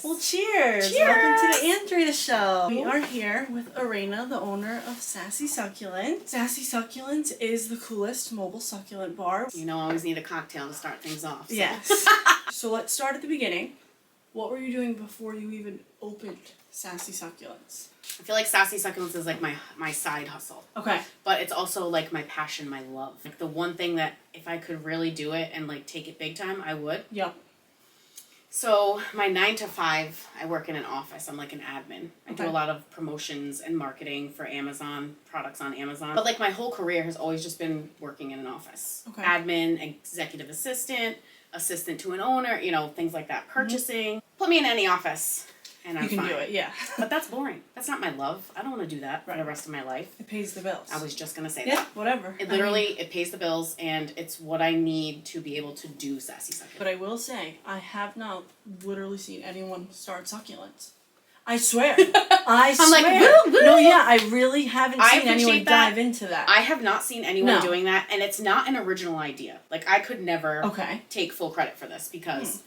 Well, cheers! Cheers! Welcome to the Andrea Show. We are here with Areina, the owner of Sassy Succulents. Sassy Succulents is the coolest mobile succulent bar. You know, I always need a cocktail to start things off. So. Yes. So let's start at the beginning. What were you doing before you even opened Sassy Succulents? I feel like Sassy Succulents is like my side hustle. Okay. But it's also like my passion, my love. Like the one thing that if I could really do it and like take it big time, I would. Yep. So my 9 to 5, I work in an office. I'm like an admin. I do Okay. a lot of promotions and marketing for Amazon, products on Amazon. But like my whole career has always just been working in an office. Okay. Admin, executive assistant to an owner, you know, things like that. Purchasing. Put me in any office and I'm You can fine. do it, yeah. But that's boring. That's not my love. I don't want to do that for the rest of my life. It pays the bills. I was just going to say Yeah, that. whatever. It literally, it pays the bills, and it's what I need to be able to do Sassy Succulents. But I will say, I have not literally seen anyone start succulents. I swear. I swear. I'm like, woo, woo. No, yeah, I really haven't I seen anyone appreciate that. dive into that. I have not seen anyone No. doing that, and it's not an original idea. Like, I could never Okay. take full credit for this because,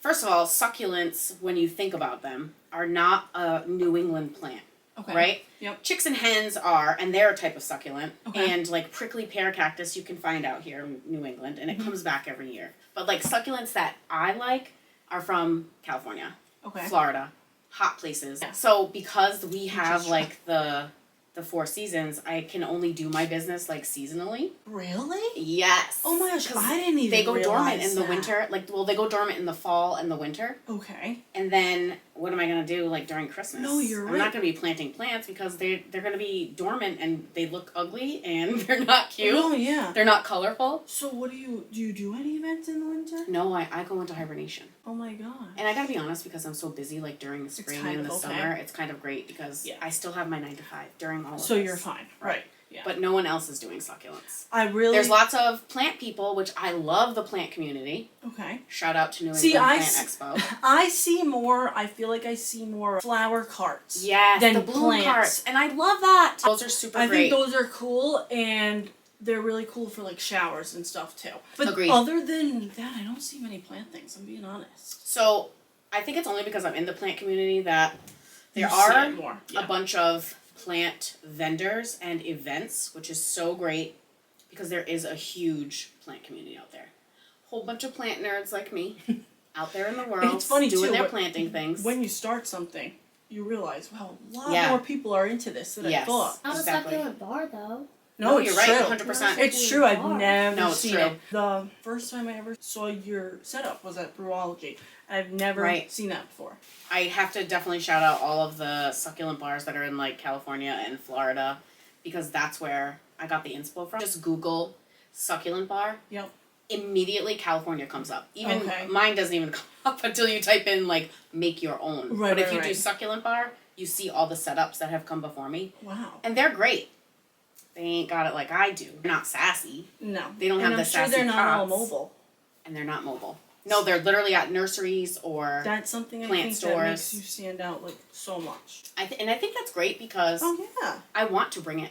first of all, succulents, when you think about them, are not a New England plant. Okay. Right? Yep. Chicks and hens are, and they're a type of succulent. Okay. And like prickly pear cactus you can find out here in New England, and it comes back every year. But like succulents that I like are from California, Okay. Florida, hot places. Yeah. So because we have Interesting. like the 4 seasons, I can only do my business like seasonally. Really? Yes. Oh my gosh, 'Cause I didn't even they go dormant realize in the that. winter. Like, well, they go dormant in the fall and the winter. Okay. And then what am I gonna do like during Christmas? No, you're I'm right. not gonna be planting plants because they're gonna be dormant and they look ugly and they're not cute. Oh, yeah. They're not colorful. So what do you do any events in the winter? No, I go into hibernation. Oh my god. And I gotta be honest, because I'm so busy like during the spring kind and of the okay. summer, it's kind of great because Yeah. I still have my 9 to 5 during all of So this. you're fine. Right. Yeah. But no one else is doing succulents. I really There's lots of plant people, which I love the plant community. Okay. Shout out to New England See, Plant Expo. I see more, I feel like I see more flower carts. Yes, than the bloom plants. carts. And I love that. Those are super I great. think those are cool, and they're really cool for like showers and stuff too. But Agreed. other than that, I don't see many plant things, I'm being honest. So, I think it's only because I'm in the plant community that there You see are it more. a Yeah. bunch of plant vendors and events, which is so great because there is a huge plant community out there. Whole bunch of plant nerds like me out there in the world It's funny doing too, their but planting things. When you start something, you realize, wow, a lot Yeah. more people are into this than I Yes. thought. Not Exactly. a succulent bar, though. No, it's you're right, true. 100%. It's true. I've never No, it's seen true. it. The first time I ever saw your setup was at Brewology. I've never Right. seen that before. I have to definitely shout out all of the succulent bars that are in like California and Florida because that's where I got the inspo from. Just Google succulent bar. Yep. Immediately California comes up. Even Okay. mine doesn't even come up until you type in like make your own. Right, but if right, you do right. succulent bar, you see all the setups that have come before me. Wow. And they're great. They ain't got it like I do. They're not sassy. No. They don't and have I'm the sure sassy they're not all pots. mobile. And they're not mobile. No, they're literally at nurseries or That's something I plant think stores. that makes you stand out like so much. and I think that's great because Oh yeah. I want to bring it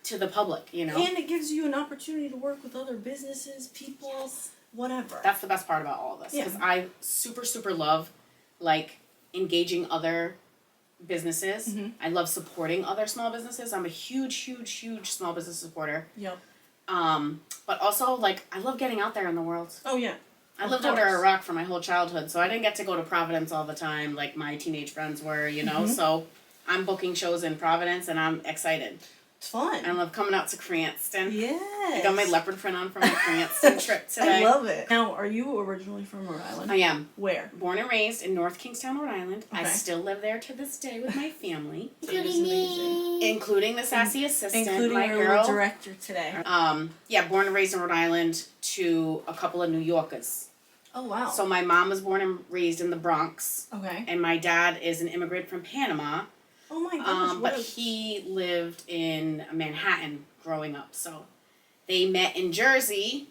to the public, you know? And it gives you an opportunity to work with other businesses, people, whatever. That's the best part about all of this. Yeah. Because I super love, like, engaging other businesses. Mhm. I love supporting other small businesses. I'm a huge small business supporter. Yep. But also, like, I love getting out there in the world. Oh yeah. I Of lived under a course. rock for my whole childhood, so I didn't get to go to Providence all the time like my teenage friends were, you know? Mhm. So I'm booking shows in Providence, and I'm excited. It's fun. I love coming out to Cranston. Yes. I got my leopard print on for my Cranston trip today. I love it. Now, are you originally from Rhode Island? I am. Where? Born and raised in North Kingstown, Rhode Island. I Okay. still live there to this day with my family, Including me. including the sassy assistant, Including my our girl. little director today. Yeah, born and raised in Rhode Island to a couple of New Yorkers. Oh wow. So my mom was born and raised in the Bronx, Okay. and my dad is an immigrant from Panama. Oh my goodness. But What a... he lived in Manhattan growing up. So they met in Jersey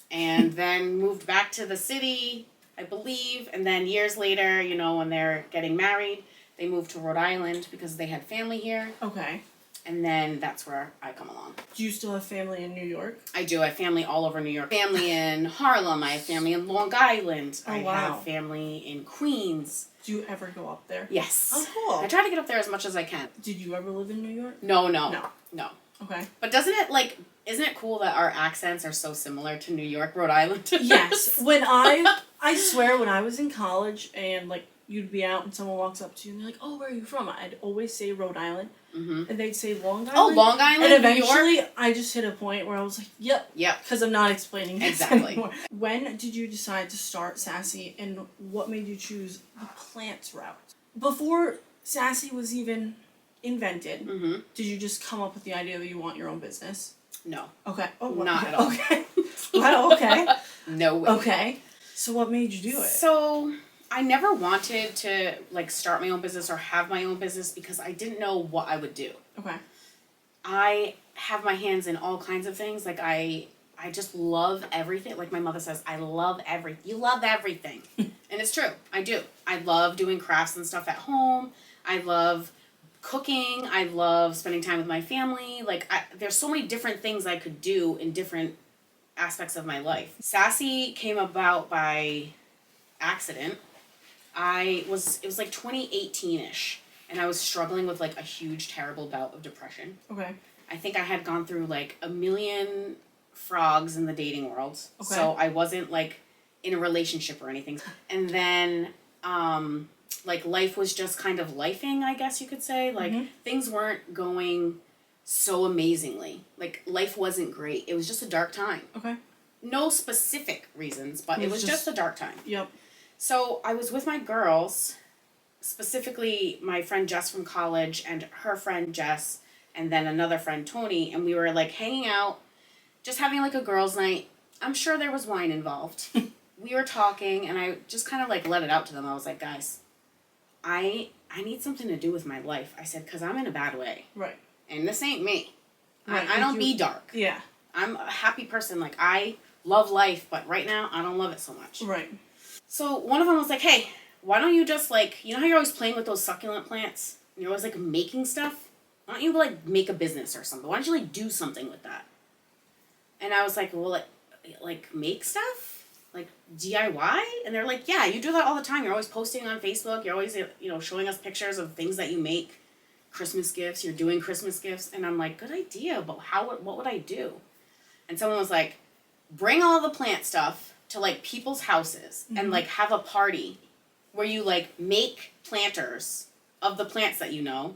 and then moved back to the city, I believe. And then years later, you know, when they're getting married, they moved to Rhode Island because they had family here. Okay. And then that's where I come along. Do you still have family in New York? I do. I have family all over New York. Family in Harlem. I have family in Long Island. Oh, I wow. have family in Queens. Do you ever go up there? Yes. Oh, cool. I try to get up there as much as I can. Did you ever live in New York? No. No. Okay. But isn't it cool that our accents are so similar to New York, Rhode Island? Yes. I swear when I was in college and like you'd be out and someone walks up to you and they're like, "Oh, where are you from?" I'd always say Rhode Island. Mm-hmm. And they'd say Long Island. Oh, Long Island, and eventually, New York? I just hit a point where I was like, "Yep." Because I'm not explaining this anymore. When did you decide to start Sassy, and what made you choose the plants route? Before Sassy was even invented, did you just come up with the idea that you want your own business? No. Okay. Oh, wow. Not at all. Okay. Wow. Okay. No way. Okay. So what made you do it? So I never wanted to like start my own business or have my own business because I didn't know what I would do. Okay. I have my hands in all kinds of things. Like I just love everything. Like my mother says, I love everything. You love everything. And it's true. I do. I love doing crafts and stuff at home. I love cooking. I love spending time with my family. Like there's so many different things I could do in different aspects of my life. Sassy came about by accident. It was like 2018-ish, and I was struggling with like a huge, terrible bout of depression. Okay. I think I had gone through like a million frogs in the dating world. Okay. So I wasn't like in a relationship or anything. And then like life was just kind of lifing, I guess you could say. Like things weren't going so amazingly. Like life wasn't great. It was just a dark time. Okay. No specific reasons, but it was just a dark time. Yep. So I was with my girls, specifically my friend Jess from college and her friend Jess, and then another friend Tony, and we were like hanging out, just having like a girls' night. I'm sure there was wine involved. We were talking, and I just kind of like let it out to them. I was like, guys, I need something to do with my life. I said, because I'm in a bad way. Right. And this ain't me. Right. I don't be dark. Yeah. I'm a happy person. Like, I love life, but right now, I don't love it so much. Right. So one of them was like, hey, why don't you just like, you know how you're always playing with those succulent plants? And you're always like making stuff? Why don't you like make a business or something? Why don't you like do something with that? And I was like, well, like make stuff? Like DIY? And they're like, yeah, you do that all the time. You're always posting on Facebook. You're always, showing us pictures of things that you make. Christmas gifts. You're doing Christmas gifts. And I'm like, good idea, but what would I do? And someone was like, bring all the plant stuff to like people's houses and like have a party where you like make planters of the plants that you know.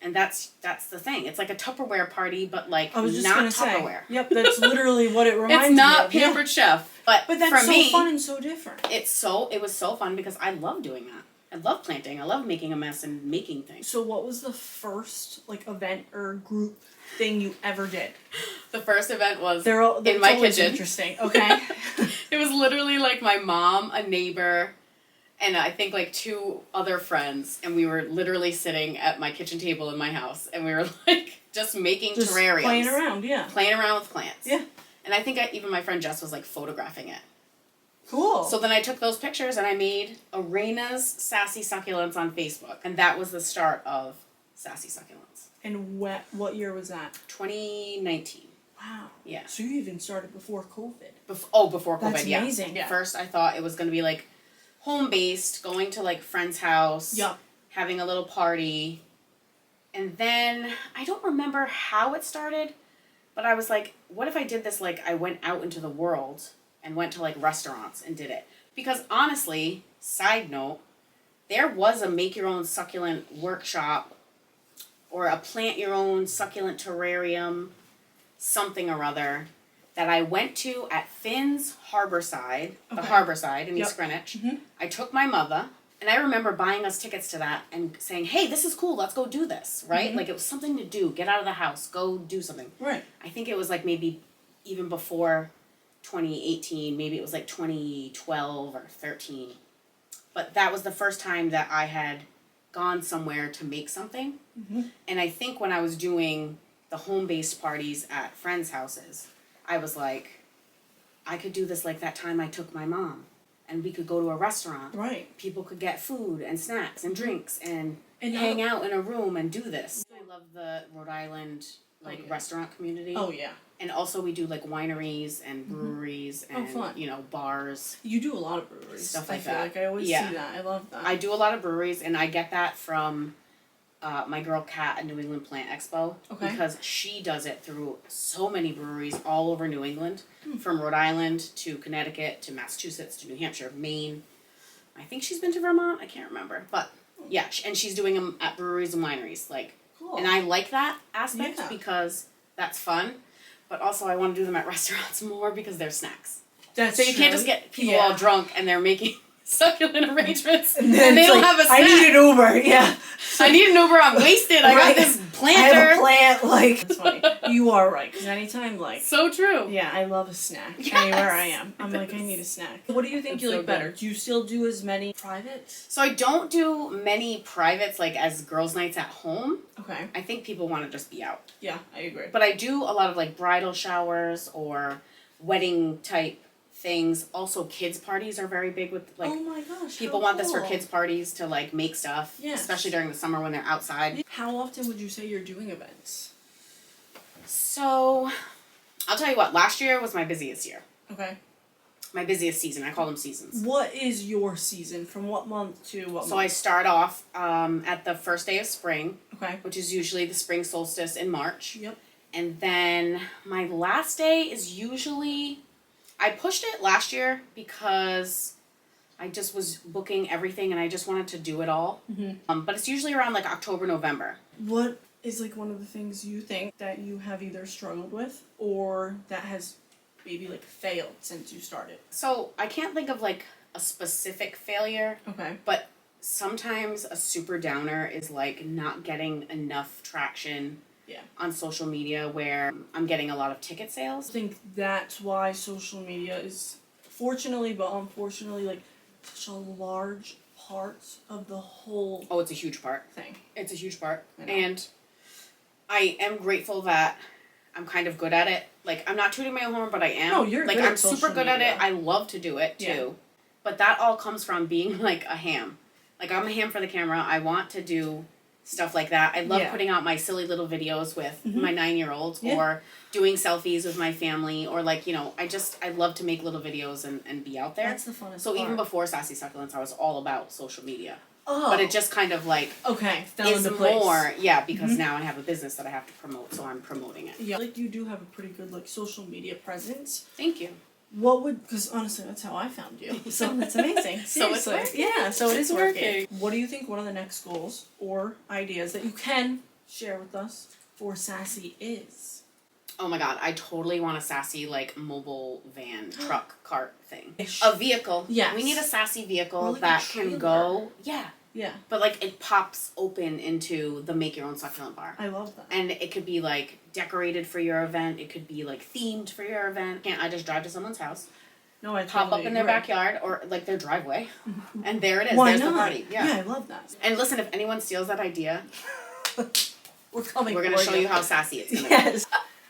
And that's the thing. It's like a Tupperware party, but like not Tupperware. Yep, that's literally what it reminds me of. It's not Pampered Chef. But that's for so me, fun and so different. It was so fun because I love doing that. I love planting. I love making a mess and making things. So what was the first like event or group thing you ever did? The first event was in my kitchen. Interesting. Okay. It was literally like my mom, a neighbor, and I think like two other friends, and we were literally sitting at my kitchen table in my house, and we were like just making terrariums. Playing around, yeah. Playing around with plants. Yeah. And I think even my friend Jess was like photographing it. Cool. So then I took those pictures and I made Areina's Sassy Succulents on Facebook, and that was the start of Sassy Succulents. And what year was that? 2019. Wow. Yeah. So you even started before COVID. Before COVID, That's amazing. Yeah. First I thought it was going to be like home-based, going to like friend's house, having a little party. And then I don't remember how it started, but I was like, what if I did this like I went out into the world and went to like restaurants and did it? Because honestly, side note, there was a make your own succulent workshop or a plant your own succulent terrarium, something or other, that I went to at Finn's Harborside, the Harborside in East Greenwich. Mm-hmm. I took my mother, and I remember buying us tickets to that and saying, hey, this is cool, let's go do this, right? Mm-hmm. Like it was something to do, get out of the house, go do something. Right. I think it was like maybe even before 2018, maybe it was like 2012 or 13. But that was the first time that I had gone somewhere to make something. Mm-hmm. And I think when I was doing the home-based parties at friends' houses, I was like, I could do this like that time I took my mom. And we could go to a restaurant. Right. People could get food and snacks and drinks and hang out in a room and do this. I love of the Rhode Island restaurant community. Oh yeah. And also we do like wineries and breweries and you know, bars. You do a lot of breweries. Stuff like that. I feel like I always see that. I love that. I do a lot of breweries, and I get that from my girl Kat at New England Plant Expo. Okay. Because she does it through so many breweries all over New England. From Rhode Island to Connecticut to Massachusetts to New Hampshire, Maine. I think she's been to Vermont. I can't remember. But yeah, and she's doing them at breweries and wineries. Like, cool. And I like that aspect because that's fun. But also, I want to do them at restaurants more because they're snacks. That's so you can't just get people all drunk and they're making succulent arrangements and they don't have a snack. I need an Uber, I need an Uber, I'm wasted. I got this planter. I have a plant, That's funny. You are right, because anytime, So true. Yeah, I love a snack. Yes. Anywhere I am. I'm I need a snack. What do you think you like better? Do you still do as many privates? So I don't do many privates, as girls' nights at home. Okay. I think people want to just be out. Yeah, I agree. But I do a lot of, bridal showers or wedding type things. Also, kids parties are very big with oh my gosh, people want this for kids parties to make stuff, especially during the summer when they're outside. How often would you say you're doing events? So, I'll tell you what. Last year was my busiest year. Okay. My busiest season. I call them seasons. What is your season? From what month to what month? So I start off at the first day of spring. Okay. Which is usually the spring solstice in March. Yep. And then my last day is usually. I pushed it last year because I just was booking everything and I just wanted to do it all. Mm-hmm. But it's usually around October, November. What is one of the things you think that you have either struggled with or that has maybe failed since you started? So I can't think of a specific failure. Okay. But sometimes a super downer is not getting enough traction. Yeah. On social media where I'm getting a lot of ticket sales. I think that's why social media is, fortunately but unfortunately, such a large part of the whole it's a huge part. Thing. It's a huge part. And I am grateful that I'm kind of good at it. I'm not tooting my own horn, but I am. No, you're good I'm at super good media. at it. I love to do it, too. Yeah. But that all comes from being, a ham. I'm a ham for the camera. I want to do stuff like that. I love putting out my silly little videos with my 9-year-olds or doing selfies with my family or I love to make little videos and be out there. That's the funnest So part. Even before Sassy Succulents, I was all about social media. Oh. But it just kind of okay, fell is into place. More, because now I have a business that I have to promote, so I'm promoting it. Yeah, you do have a pretty good social media presence. Thank you. What would, because honestly, that's how I found you. So that's amazing. So it's working. Yeah, so it is working. What do you think one of the next goals or ideas that you can share with us for Sassy is? Oh my god, I totally want a Sassy, mobile van, truck, cart thing. A vehicle. Yes. We need a Sassy vehicle that can go, Yeah. But it pops open into the make your own succulent bar. I love that. And it could be decorated for your event. It could be themed for your event. Can't I just drive to someone's house? No, I pop totally up in their agree. backyard or their driveway, and there it is. Why There's not? the party. Yeah, I love that. And listen, if anyone steals that idea, we're coming. We're gonna show you how sassy it's gonna be. Yes.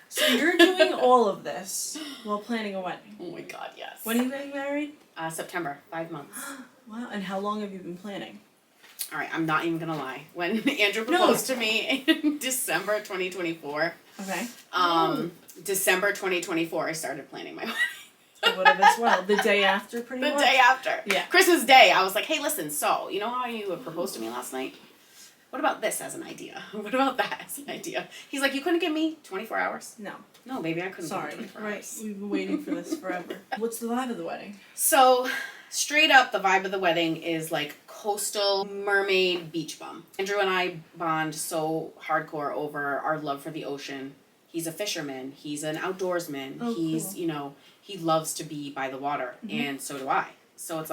So you're doing all of this while planning a wedding. Oh my god, yes. When are you getting married? September, 5 months. Wow, and how long have you been planning? All right, I'm not even gonna lie. When Andrew proposed to me in December 2024. Okay. December 2024, I started planning my wedding. I would have as well. The day after, pretty much? The day after. Yeah. Christmas Day, I was like, hey, listen, so, you know how you proposed to me last night? What about this as an idea? What about that as an idea? He's like, you couldn't give me 24 hours? No. No, baby, I couldn't Sorry. give you 24 right. hours. We've been waiting for this forever. What's the vibe of the wedding? So, straight up, the vibe of the wedding is coastal mermaid beach bum. Andrew and I bond so hardcore over our love for the ocean. He's a fisherman. He's an outdoorsman. Oh, He's, cool. He loves to be by the water, and so do I. So it's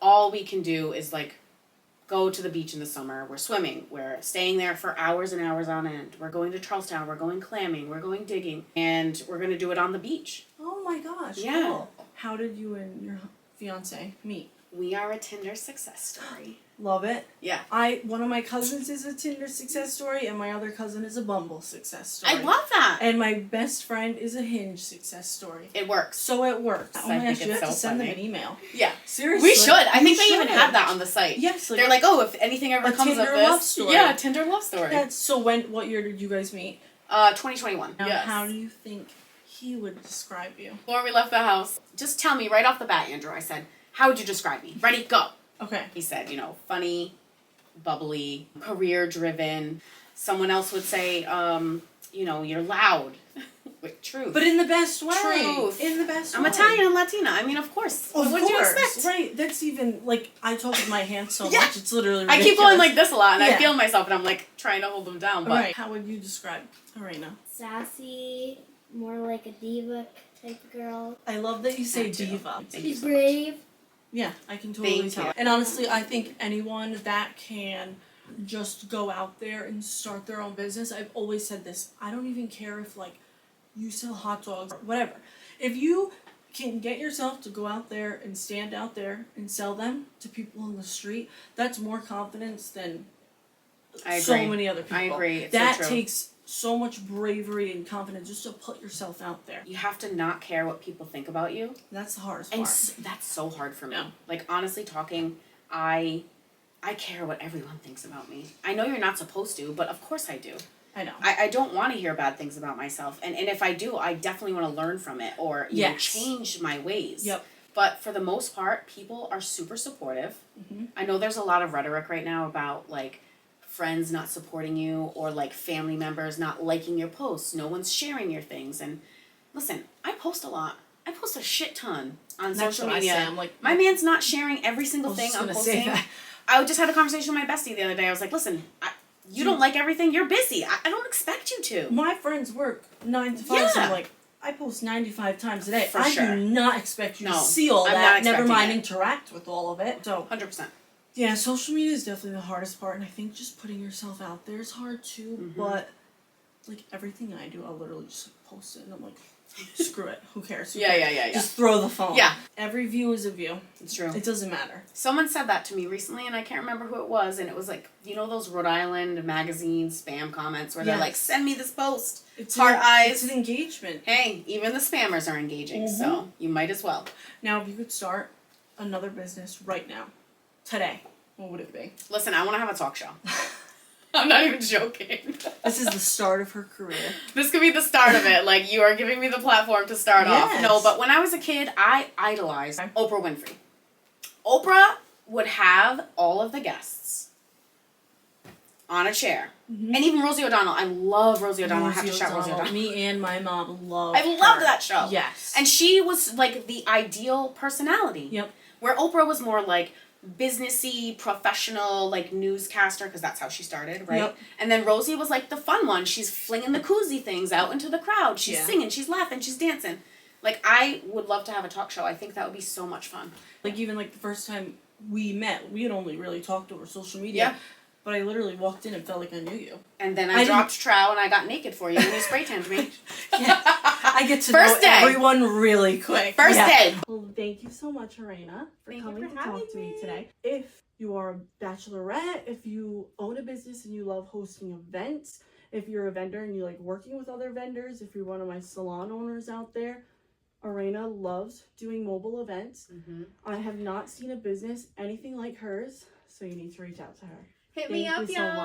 all we can do is go to the beach in the summer. We're swimming. We're staying there for hours and hours on end. We're going to Charlestown. We're going clamming. We're going digging, and we're going to do it on the beach. Oh my gosh. Yeah. Cool. How did you and your fiance meet? We are a Tinder success story. Love it. Yeah. One of my cousins is a Tinder success story, and my other cousin is a Bumble success story. I love that. And my best friend is a Hinge success story. It works. So it works. Oh my gosh, you have to send them funny. an email. Yeah. Seriously. We should. I think they even have that on the site. Yes. They're like, oh, if anything ever comes of Tinder this. love story. Yeah, Tinder love story. So what year did you guys meet? 2021. Now, yes. how do you think he would describe you? Before we left the house, just tell me right off the bat, Andrew. I said, how would you describe me? Ready, go. Okay. He said, funny, bubbly, career-driven. Someone else would say, you're loud. Wait, truth. But in the best way. Truth. In the best way. I'm Italian and Latina. I mean, of course. What would you expect? Right. That's even, I talk with my hands so much. It's literally ridiculous. I keep going like this a lot, and I feel myself, and I'm, trying to hold them down. But Right. How would you describe Areina? Sassy, more like a diva type of girl. I love that you say diva. She's brave. Yeah, I can totally Thank tell. you. And honestly, I think anyone that can just go out there and start their own business, I've always said this, I don't even care if, you sell hot dogs or whatever. If you can get yourself to go out there and stand out there and sell them to people on the street, that's more confidence than so many other people. I agree. It's that so true. takes so much bravery and confidence just to put yourself out there. You have to not care what people think about you. That's the hardest And part. that's so hard for me. Yeah. Honestly talking, I care what everyone thinks about me. I know you're not supposed to, but of course I do. I know. I don't want to hear bad things about myself. And if I do, I definitely want to learn from it or change my ways. Yep. But for the most part, people are super supportive. Mm-hmm. I know there's a lot of rhetoric right now about friends not supporting you or family members not liking your posts. No one's sharing your things. And listen, I post a lot. I post a shit ton on social media. My man's not sharing every single thing I'm posting. I just had a conversation with my bestie the other day. I was like, listen, you don't like everything. You're busy. I don't expect you to. My friends work 9 to 5, so I'm I post 95 times a day. For sure. I do not expect you to see all that. Never mind interact with all of it. So 100%. Yeah, social media is definitely the hardest part, and I think just putting yourself out there is hard too. Mm-hmm. But everything I do, I'll literally just post it, and I'm like, screw it. Who cares? Yeah. Just throw the phone. Yeah. Every view is a view. It's true. It doesn't matter. Someone said that to me recently, and I can't remember who it was, and it was those Rhode Island magazine spam comments where they're like, send me this post. It's heart eyes. It's an engagement. Hey, even the spammers are engaging, so you might as well. Now, if you could start another business right now, today, what would it be? Listen, I want to have a talk show. I'm not even joking. This is the start of her career. This could be the start of it. You are giving me the platform to start off. No, but when I was a kid, I idolized Oprah Winfrey. Oprah would have all of the guests on a chair. Mm-hmm. And even Rosie O'Donnell. I love Rosie O'Donnell. I have to shout Rosie O'Donnell. Me and my mom love I loved that show. Yes. And she was the ideal personality. Yep. Where Oprah was more businessy, professional, newscaster, because that's how she started, right? Yep. And then Rosie was the fun one. She's flinging the koozie things out into the crowd. She's singing, she's laughing, she's dancing. I would love to have a talk show. I think that would be so much fun. Even the first time we met, we had only really talked over social media. Yeah. But I literally walked in and felt like I knew you. And then I dropped trow and I got naked for you and you spray tanned me. Yeah. I get to know everyone really quick. First day. Well, thank you so much, Areina, for coming to talk to me today. If you are a bachelorette, if you own a business and you love hosting events, if you're a vendor and you like working with other vendors, if you're one of my salon owners out there, Areina loves doing mobile events. Mm-hmm. I have not seen a business anything like hers, so you need to reach out to her. Hit me up, y'all.